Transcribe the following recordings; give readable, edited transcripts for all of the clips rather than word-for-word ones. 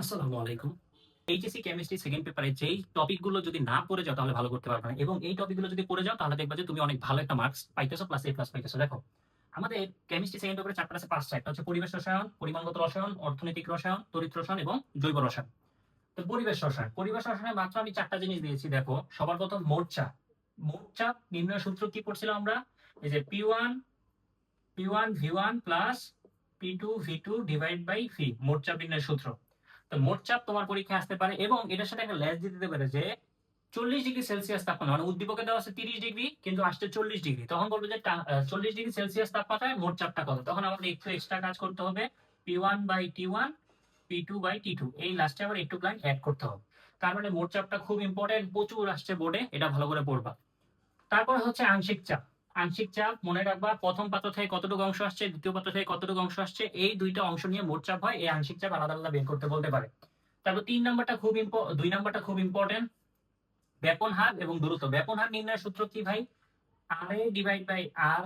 আসসালামু আলাইকুম। HSC chemistry second পেপারে যেই টপিকগুলো যদি না পড়ে যাও তাহলে ভালো করতে পারবে না। এবং এই টপিকগুলো যদি পড়ে যাও তাহলে দেখবা যে তুমি অনেক ভালো একটা মার্কস পাইতেছো, প্লাস A+ পাইতেছো। দেখো, আমাদের কেমিস্ট্রি সেকেন্ড পেপারে চ্যাপ্টার আছে ৫টা। একটা হচ্ছে পরিবেশ রসায়ন, পরিমাণগত রসায়ন, অর্থনৈতিক রসায়ন, তড়িৎ রসায়ন এবং জৈব রসায়ন। তো পরিবেশ রসায়ন, পরিবেশ রসায়নে মাত্র আমি ৪টা জিনিস দিয়েছি। দেখো, সবার প্রথম মোট চাপ। মোট চাপ নির্ণয় সূত্র কি পড়ছিলাম আমরা? এই যে P1 V1 plus P2 V2 divide by V, মোট চাপ নির্ণয়ের সূত্র। তো মোট চাপ তোমার পরীক্ষায় আসতে পারে এবং এটার সাথে একটা ল্যাজ দিতে পারে যে 40°C তাপমাত্রা, মানে উদ্দীপকে দেওয়া আছে 30° কিন্তু আসছে 40°, তখন বলবো যে 40°C তাপমাত্রায় মোট চাপটা কত। তখন আমাদের একটু এক্সট্রা কাজ করতে হবে, P1/T1 P2/T2, এই লাস্টে আবার একটু লাইন অ্যাড করতে হবে। তার মানে মোট চাপটা খুব ইম্পর্টেন্ট, প্রচুর আসছে বোর্ডে, এটা ভালো করে পড়বা। তারপর হচ্ছে আংশিক চাপ। আংশিক চাপ মনে রাখবা, প্রথম পাত্র থেকে কতটুকু অংশ আসছে, দ্বিতীয় পাত্র থেকে কতটুকু অংশ আসছে, এই দুইটা অংশ নিয়ে মোট চাপ হয়। এই আংশিক চাপ আলাদা আলাদা বের করতে বলতে পারে। তারপর 2 নাম্বারটা খুব ইম্পর্টেন্ট, ব্যাপন হার এবং দূরত্ব। ব্যাপন হার নির্ণয়ের সূত্র কি ভাই? RA/R,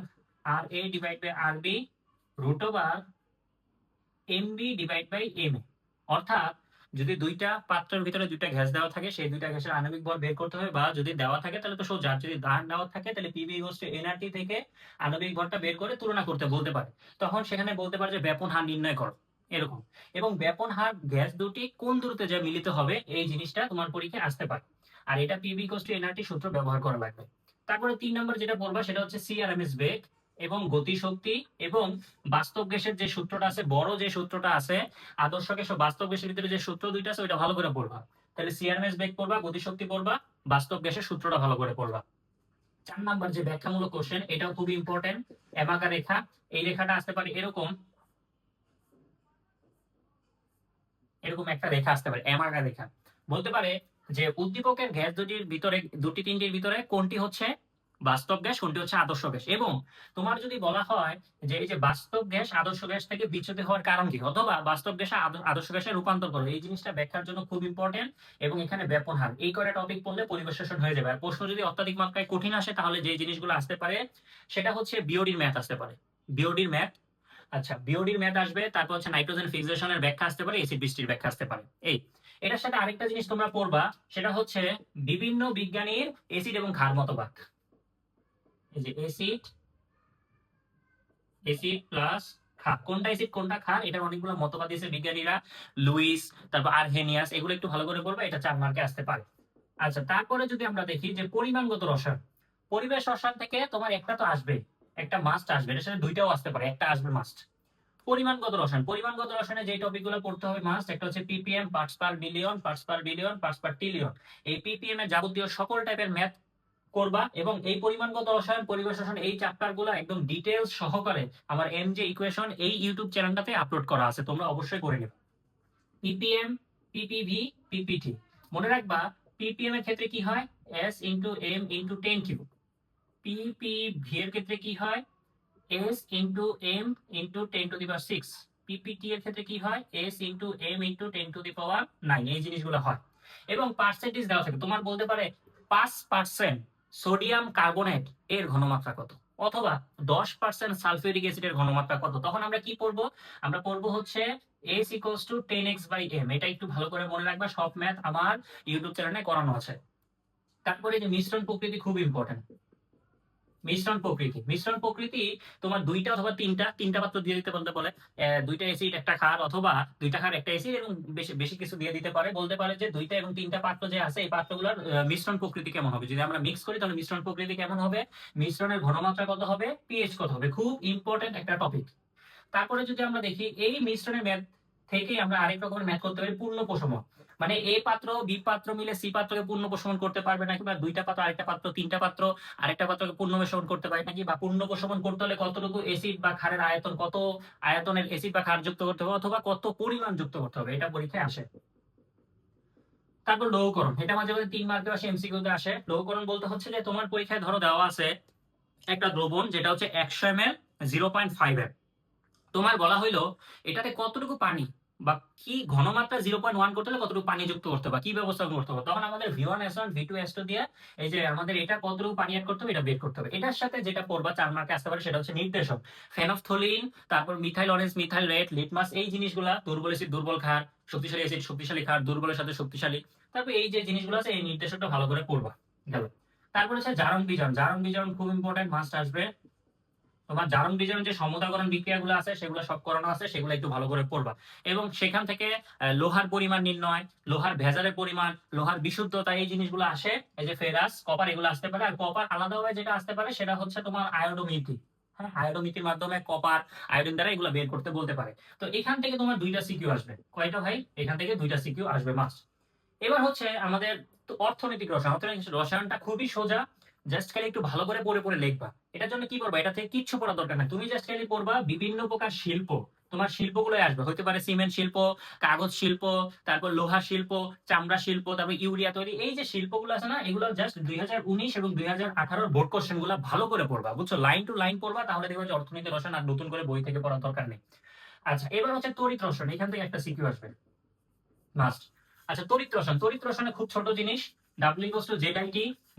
√MB/MA। অর্থাৎ যদি দুইটা পাত্রের ভিতরে দুইটা গ্যাস দেওয়া থাকে, সেই দুইটা গ্যাসের আণবিক ভর বের করতে হবে, বা যদি দেওয়া থাকে তাহলে তো সোজা, যদি দান দেওয়া থাকে তাহলে PV=nRT থেকে আণবিক ভরটা বের করে তুলনা করতে বলতে পারে। তখন সেখানে বলতে পারে যে ব্যাপন হার নির্ণয় করো, এরকম। এবং ব্যাপন হার গ্যাস দুটি কোন দূরত্বে যা মিলিত হবে, এই জিনিসটা তোমার পরীক্ষায় আসতে পারে। আর এটা PV=nRT সূত্র ব্যবহার করা লাগবে। তারপরে 3 নম্বর যেটা বলবা সেটা হচ্ছে CRMS বেগ এবং গতিশক্তি, এবং বাস্তব গ্যাসের যে সূত্রটা আছে, বড় যে সূত্রটা আছে, আদর্শ গ্যাস ও বাস্তব গ্যাসের ভিতরে যে সূত্র দুইটা আছে ওইটা ভালো করে পড়বা। তাহলে CRMS বেগ পড়বা, গতিশক্তি পড়বা, বাস্তব গ্যাসের সূত্রটা ভালো করে পড়বা। 4 নাম্বার যে ব্যাখ্যামূলক কোশ্চেন, এটাও খুবই ইম্পর্টেন্ট। অ্যামাগা রেখা, এই রেখাটা আসতে পারে এরকম, এরকম একটা রেখা আসতে পারে, অ্যামাগা রেখা। বলতে পারে যে উদ্দীপকের গ্যাস দুটির ভিতরে, দুটি তিনটির ভিতরে কোনটি হচ্ছে বাস্তব গ্যাস, কোনটি হচ্ছে আদর্শ গ্যাস। এবং তোমার যদি বলা হয় যে এই যে বাস্তব গ্যাস আদর্শ গ্যাস থেকে বিচ্যুত হওয়ার কারণ কি, অথবা বাস্তব গ্যাস আদর্শ গ্যাসে রূপান্তর করো, এই জিনিসটা ব্যাখ্যার জন্য খুব ইম্পর্টেন্ট। এবং এখানে ব্যাপন হার, এই কয়টা টপিক পড়লে পরিবেশ শোষণ হয়ে যাবে। আর প্রশ্ন যদি অত্যাধিক মাত্রায় কঠিন আসে তাহলে যে জিনিসগুলো আসতে পারে সেটা হচ্ছে বিওডির ম্যাথ আসতে পারে, বিওডির ম্যাথ। আচ্ছা, বিওডির ম্যাথ আসবে, তারপর হচ্ছে নাইট্রোজেন ফিক্সেশনের ব্যাখ্যা আসতে পারে, এসিড বৃষ্টির ব্যাখ্যা আসতে পারে। এই এটার সাথে আরেকটা জিনিস তোমরা পড়বা, সেটা হচ্ছে বিভিন্ন বিজ্ঞানীর এসিড এবং ক্ষার মতবাদ। এই যে এসিড, এসিড প্লাস ক্ষার, কোনটা এসিড কোনটা ক্ষার, এটার অনেকগুলো মতবাদ দিয়েছে বিজ্ঞানীরা, লুইস, তারপর আরহেনিয়াস, এগুলো একটু ভালো করে পড়বা, এটা 4 মার্কে আসতে পারে। আচ্ছা, তারপরে যদি আমরা দেখি যে পরিমাণগত রসায়ন, পরিবেশ রসায়ন থেকে তোমার একটা তো আসবে, একটা মাস্ট আসবে, এটার সাথে দুইটাও আসতে পারে, একটা আসবে মাস্ট। পরিমাণগত রসায়ন, পরিমাণগত রসায়নে যে টপিকগুলো পড়তে হবে মাস্ট, একটা হচ্ছে ppm, parts per billion, parts per billion, parts per trillion. এই ppm এর যাবতীয় সকল টাইপের ম্যাথ করবা। এবং এই পরিমাণগত রসায়ন, পরিবেশ রসায়ন, এই চ্যাপ্টার গুলো একদম ডিটেলস সহকারে আমার MJ ইকুয়েশন এই ইউটিউব চ্যানেলটাতে আপলোড করা আছে, তোমরা অবশ্যই করে নেবে। ppm, ppv, ppt, মনে রাখবা ppm এর ক্ষেত্রে কি হয়, S × m × 10³ ppv এর ক্ষেত্রে কি হয়, S × m × 10⁶। পিপিটি এর ক্ষেত্রে কি হয়, S × m × 10⁹ এই জিনিসগুলো হয়। এবং পার্সেন্টেজ দেওয়া থাকে, তোমার বলতে পারে 5% সোডিয়াম কার্বনেট এর ঘনমাত্রা কত, অথবা 10% সালফিউরিক অ্যাসিডের ঘনমাত্রা কত। তখন আমরা কি পড়বো, আমরা পড়বো হচ্ছে S = 10x/m। এটা একটু ভালো করে মনে রাখবা, সব ম্যাথ আমার ইউটিউব চ্যানেলে করানো আছে। তারপরে যে মিশ্রণ প্রকৃতি খুব ইম্পর্টেন্ট। মিশ্রণ প্রকৃতি তোমার দুইটা অথবা তিনটা পাত্র দিয়ে দিতে বলতে বলে, দুইটা অ্যাসিড একটা ক্ষার, অথবা দুইটা ক্ষার একটা অ্যাসিড, এবং বেশি বেশি কিছু দিয়ে দিতে পারে। বলতে পারে যে দুইটা এবং তিনটা পাত্র যে আছে এই পাত্রগুলোর মিশ্রণ প্রকৃতি কেমন হবে, যদি আমরা মিক্স করি তাহলে মিশ্রণ প্রকৃতি কেমন হবে, মিশ্রণের ঘনমাত্রা কত হবে, পিএইচ কত হবে। খুব ইম্পর্টেন্ট একটা টপিক। তারপরে যদি আমরা দেখি এই মিশ্রণের ম্যাথ থেকে আমরা আরেক রকমের ম্যাথ করতে পারি, পূর্ণ প্রশমন। মানে এ পাত্র বি পাত্র মিলে সি পাত্রকে পূর্ণ প্রশমন করতে পারবে নাকি, বা দুইটা পাত্র আরেকটা পাত্র, তিনটা পাত্র আরেকটা পাত্রকে পূর্ণ প্রশমন করতে পারে নাকি, বা পূর্ণ প্রশমন করতে হলে কতটুকু এসিড বা ক্ষারের আয়তন, কত আয়তনের এসিড বা ক্ষার যুক্ত করতে হবে, অথবা কত পরিমাণ যুক্ত করতে হবে, এটা পরীক্ষায় আসে। তারপর লৌহকরণ, এটা মাঝে মাঝে 3 মার্কে আসে, এমসিকিউতে আসে। লৌহকরণ বলতে হচ্ছে যে তোমার পরীক্ষায় ধরো দেওয়া আছে একটা দ্রবণ যেটা হচ্ছে 100 ml 0.5 m, তোমার বলা হইলো এটাতে কতটুকু পানি বা কি ঘনমাত্রা 0.1 করতে হলে কতটুকু পানি যুক্ত করতে হবে বা কি ব্যবস্থা করতে হবে, তখন আমাদের V1 S1 V2 S2 দিয়ে এই যে আমাদের এটা কতটুকু পানি অ্যাড করতে হবে এটা বের করতে হবে। এটার সাথে যেটা পড়বা 4 মার্কে আসতে পারে সেটা হচ্ছে নির্দেশক, ফেনফথলিন, তারপর methyl orange, methyl red, litmus, এই জিনিসগুলা দুর্বল অ্যাসিড দুর্বল ক্ষার, শক্তিশালী অ্যাসিড শক্তিশালী ক্ষার, দুর্বলের সাথে শক্তিশালী, তারপর এই যে জিনিসগুলো আছে এই নির্দেশকটা ভালো করে পড়বা। গেল। তারপর হচ্ছে জারণ বিজারণ, জারণ বিজারণ খুব ইম্পর্টেন্ট, মাস্ট আসবে। তোমার জারণ বিজারণ যে সমতাকরণ বিক্রিয়াগুলো আছে সেগুলো সব করানো আছে, সেগুলো একটু ভালো করে পড়বা। এবং সেখান থেকে লোহার পরিমাণ নির্ণয়, লোহার ভেজালের পরিমাণ, লোহার বিশুদ্ধতা, এই জিনিসগুলো আসে। এই যে ফেরাস, কপার, এগুলো আসতে পারে। আর কপার আলাদাভাবে যেটা আসতে পারে সেটা হচ্ছে তোমার আয়োডোমিতি। হ্যাঁ, আয়োডোমিতির মাধ্যমে কপার আয়োডিন দ্বারা এগুলো বের করতে বলতে পারে। তো এখান থেকে তোমার 2টা সিকিউ আসবে। কয়টা ভাই? এখান থেকে 2টা সিকিউ আসবে মাস্ট। এবার হচ্ছে আমাদের অর্থনৈতিক রসায়ন। অর্থনৈতিক রসায়নটা খুবই সোজা, জাস্ট খালি একটু ভালো করে পড়ে পড়ে লিখবা। এটার জন্য কি করবা, এটা থেকে কিচ্ছু পড়া দরকার নাই, তুমি জাস্ট খালি পড়বা বিভিন্ন প্রকার শিল্প। তোমার শিল্পগুলো আসবে, হতে পারে সিমেন্ট শিল্প, কাগজ শিল্প, তারপর লোহা শিল্প, চামড়া শিল্প, তারপর ইউরিয়া তৈরি, এই যে শিল্পগুলো আছে না, এগুলো জাস্ট 2019 এবং 2018 বোর্ড কোশ্চেন গুলো ভালো করে পড়বা, বুঝছো? লাইন টু লাইন পড়বা, তাহলে দেখবা যে অর্থনৈতিক রসায়ন আর নতুন করে বই থেকে পড়ার দরকার নেই। আচ্ছা, এবার হচ্ছে তড়িৎ রসায়ন, এখান থেকে একটা সিকিউ আসবে মাস্ট। আচ্ছা, তড়িৎ রসায়ন, তড়িৎ রসায়নে খুব ছোট জিনিস, W = ZIT,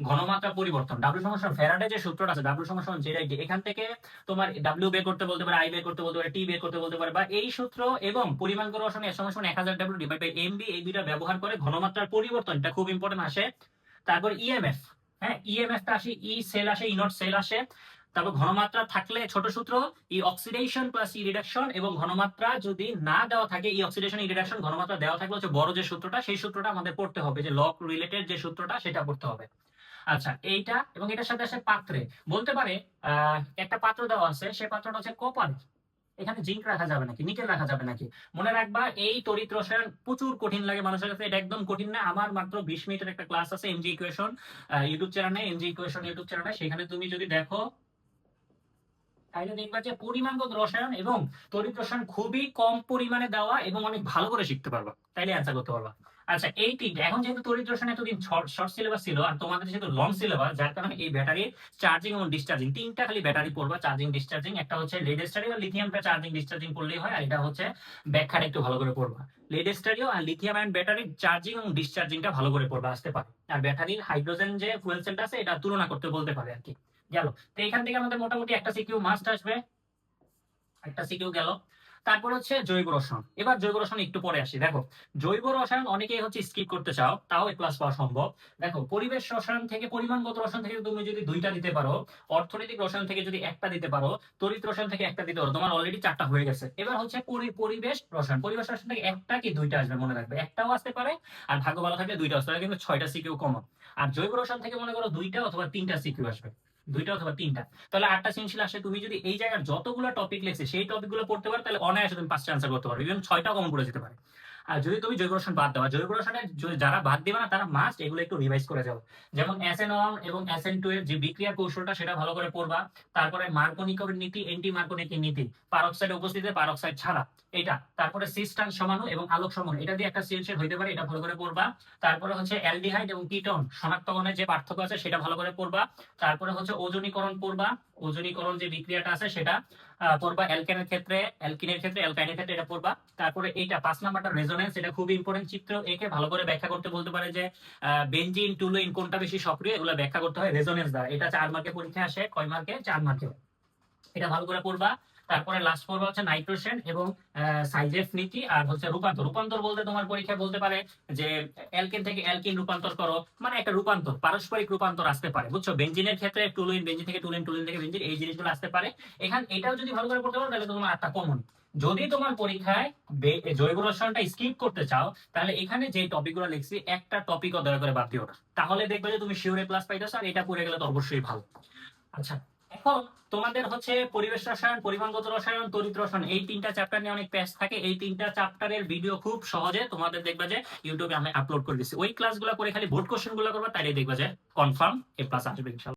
ঘনমাত্রা পরিবর্তন। W সমান ফ্যারাডে যে সূত্রটা আছে, W সমান ZIT, এখান থেকে তোমার W বের করতে বলতে পারে, I বের করতে বলতে পারে, T বের করতে বলতে পারে, বা এই সূত্র এবং পরিমাঙ্ক রসায়নে S সমান 1000 W ডিভাইড বাই MB, এই দুইটা ব্যবহার করে ঘনমাত্রার পরিবর্তন, এটা খুব ইম্পর্টেন্ট আসে। তারপর EMF, হ্যাঁ, EMF টা আসে, ই সেল আসে, ই নট সেল আসে। তারপর ঘনমাত্রা থাকলে ছোট সূত্র ই অক্সিডেশন প্লাস ই রিডাকশন, এবং ঘনমাত্রা যদি না দেওয়া থাকে, ই অক্সিডেশন ই রিডাকশন, ঘনমাত্রা দেওয়া থাকলে হচ্ছে বড় যে সূত্রটা, সেই সূত্রটা আমাদের পড়তে হবে, যে লগ রিলেটেড যে সূত্রটা সেটা পড়তে হবে। আচ্ছা, এইটা এবং এটার সাথে আসে পাত্রে। বলতে পারে একটা পাত্র দেওয়া আছে, সেই পাত্রটা হচ্ছে কপার, এখানে জিঙ্ক রাখা যাবে নাকি, নিকেল রাখা যাবে নাকি। মনে রাখবা, এই তড়িৎ রসায়ন প্রচুর কঠিন লাগে মানুষের কাছে, এটা একদম কঠিন না। আমার মাত্র 20 মিনিটের একটা ক্লাস আছে এমজি ইকুয়েশন ইউটিউব চ্যানেলে, এমজি ইকুয়েশন ইউটিউব চ্যানেলে, সেখানে তুমি যদি দেখো তাহলে দেখবা যে পরিমাণগত রসায়ন এবং তড়িৎ রসায়ন খুবই কম পরিমাণে দেওয়া এবং অনেক ভালো করে শিখতে পারবা, তাইলে অ্যান্সার করতে পারবা। আচ্ছা, এই তিনটা এখন যেহেতু তড়িৎ রসায়ন এতদিন শর্ট সিলেবাস ছিল আর তোমাদের যেহেতু লং সিলেবাস, যার কারণে এই ব্যাটারি চার্জিং এবং ডিসচার্জিং, তিনটা খালি ব্যাটারি পড়বা, চার্জিং ডিসচার্জিং। একটা হচ্ছে লেড স্টারিও আর লিথিয়ামটা চার্জিং ডিসচার্জিং পড়লেই হয়, আর এটা হচ্ছে ব্যাখ্যাটা একটু ভালো করে পড়বা। লেড স্টারিও আর লিথিয়াম আয়ন ব্যাটারির চার্জিং এবং ডিসচার্জিংটা ভালো করে পড়বা, আসতে পারে। আর ব্যাটারির হাইড্রোজেন যে ফুয়েল সেলটা আছে এটা তুলনা করতে বলতে পারে আর কি। গেল। তো এখান থেকে আমাদের মোটামুটি একটা সিকিউ মাস্ট আসবে, একটা সিকিউ গেল। তারপর হচ্ছে জৈব রসায়ন। এবার জৈব রসায়ন একটু পরে আসি। দেখো, জৈব রসায়ন অনেকেই হচ্ছে স্কিপ করতে চাও, তাও এ প্লাস পাওয়া সম্ভব। দেখো, পরিবেশ রসায়ন থেকে, পরিমাণগত রসায়ন থেকে তুমি যদি 2টা দিতে পারো, অর্থনৈতিক রসায়ন থেকে যদি একটা দিতে পারো, তড়িৎ রসায়ন থেকে একটা দিতে পারো, তোমার অলরেডি 4টা হয়ে গেছে। এবার হচ্ছে পরিবেশ রসায়ন, পরিবেশ রসায়ন থেকে একটা কি 2টা আসবে, মনে রাখবে, একটাও আসতে পারে, আর ভাগ্য ভালো থাকলে 2টা আসতে পারে, কিন্তু 6টা সিকিউ কমন। আর জৈব রসায়ন থেকে মনে করো 2টা অথবা 3টা সিকিউ আসবে, 2টা অথবা 3টা, তাহলে 8টা সৃজনশীল আসে। তুমি যদি এই জায়গার যতগুলো টপিক লেখছে সেই টপিকগুলো পড়তে পারো, তাহলে অনায়াসে তুমি 5টা আনসার করতে পারো, ইভেন 6টা কমন পড়ে যেতে পারে। আর যদি তুমি জৈব রসায়ন বাদ দাও, জৈব রসায়নের যারা বাদ দিবে না তারা মাস্ট এগুলো একটু রিভাইজ করে যাও। যেমন SN1 এবং SN2 এর যে বিক্রিয়ার কৌশলটা সেটা ভালো করে পড়বা। তারপরে মার্কোনিকের নীতি, এন্টি মার্কোনিকের নীতি, পারক্সাইড উপস্থিতিতে পারক্সাইড ছাড়া, এটা। তারপরে সিস্টান সমাণু এবং আলোক সমাণু, এটা দিয়ে একটা সৃজনশীল হইতে পারে, এটা ভালো করে পড়বা। তারপরে হচ্ছে অ্যালডিহাইড এবং কিটোন শনাক্তকরণের যে পার্থক্য আছে সেটা ভালো করে পড়বা। তারপরে হচ্ছে ওজনীকরণ পড়বা, ওজনীকরণ যে বিক্রিয়াটা আছে সেটা পড়বা। অ্যালকেনের ক্ষেত্রে, অ্যালকিনের ক্ষেত্রে, অ্যালকাইনের ক্ষেত্রে এটা পড়বা। তারপরে এইটা 5 নাম্বারটা রেজোনেন্স, এটা খুবই ইম্পর্টেন্ট। চিত্র একে ভালো করে ব্যাখ্যা করতে বলতে পারে যে বেনজিন টুলুইন কোনটা বেশি সক্রিয়, এগুলো ব্যাখ্যা করতে হয় রেজোনেন্স দ্বারা। এটা 4 মার্কে পরীক্ষা আসে, কয় মার্কে? 4 মার্কে। এটা ভালো করে পড়বা। তারপরে লাস্ট পড়বা হচ্ছে নাইট্রোজেন এবং সাইজেফ নীতি, আর হচ্ছে রূপান্তর। রূপান্তর বলতে তোমার পরীক্ষায় বলতে পারে যে অ্যালকেন থেকে অ্যালকিন রূপান্তর করো, মানে একটা রূপান্তর, পারস্পরিক রূপান্তর আসতে পারে, বুঝছো? বেনজিনের ক্ষেত্রে টুলুইন, বেনজিন থেকে টুলুইন, টুলুইন থেকে বেনজিন, এই জিনিসগুলো আসতে পারে। এখানে এটাও যদি ভালো করে পড়তে পারো তাহলে তোমার 8টা কমন। যদি তোমার পরীক্ষায় জৈব রসায়নটা স্কিপ করতে চাও, তাহলে এখানে যে টপিকগুলো লিখছি একটা টপিকও দয়া করে বাদ দিও না, তাহলে দেখবে যে তুমি শিওর প্লাস পাইতেছো, আর এটা পড়ে গেলে তো অবশ্যই ভালো। আচ্ছা, এখন তোমাদের হচ্ছে পরিবেশ রসায়ন, পরিমাণগত রসায়ন, তড়িৎ রসায়ন, এই 3টা চ্যাপ্টার নিয়ে অনেক প্যাচ থাকে। এই 3টা চ্যাপ্টারের ভিডিও খুব সহজে তোমাদের দেখবা যে ইউটিউবে আমি আপলোড করে দিচ্ছি, ওই ক্লাসগুলো করে খালি বোর্ড কোশ্চেন গুলো করবা, তাইলে দেখবা যে কনফার্ম এ প্লাস আসবে ইনশাআল্লাহ।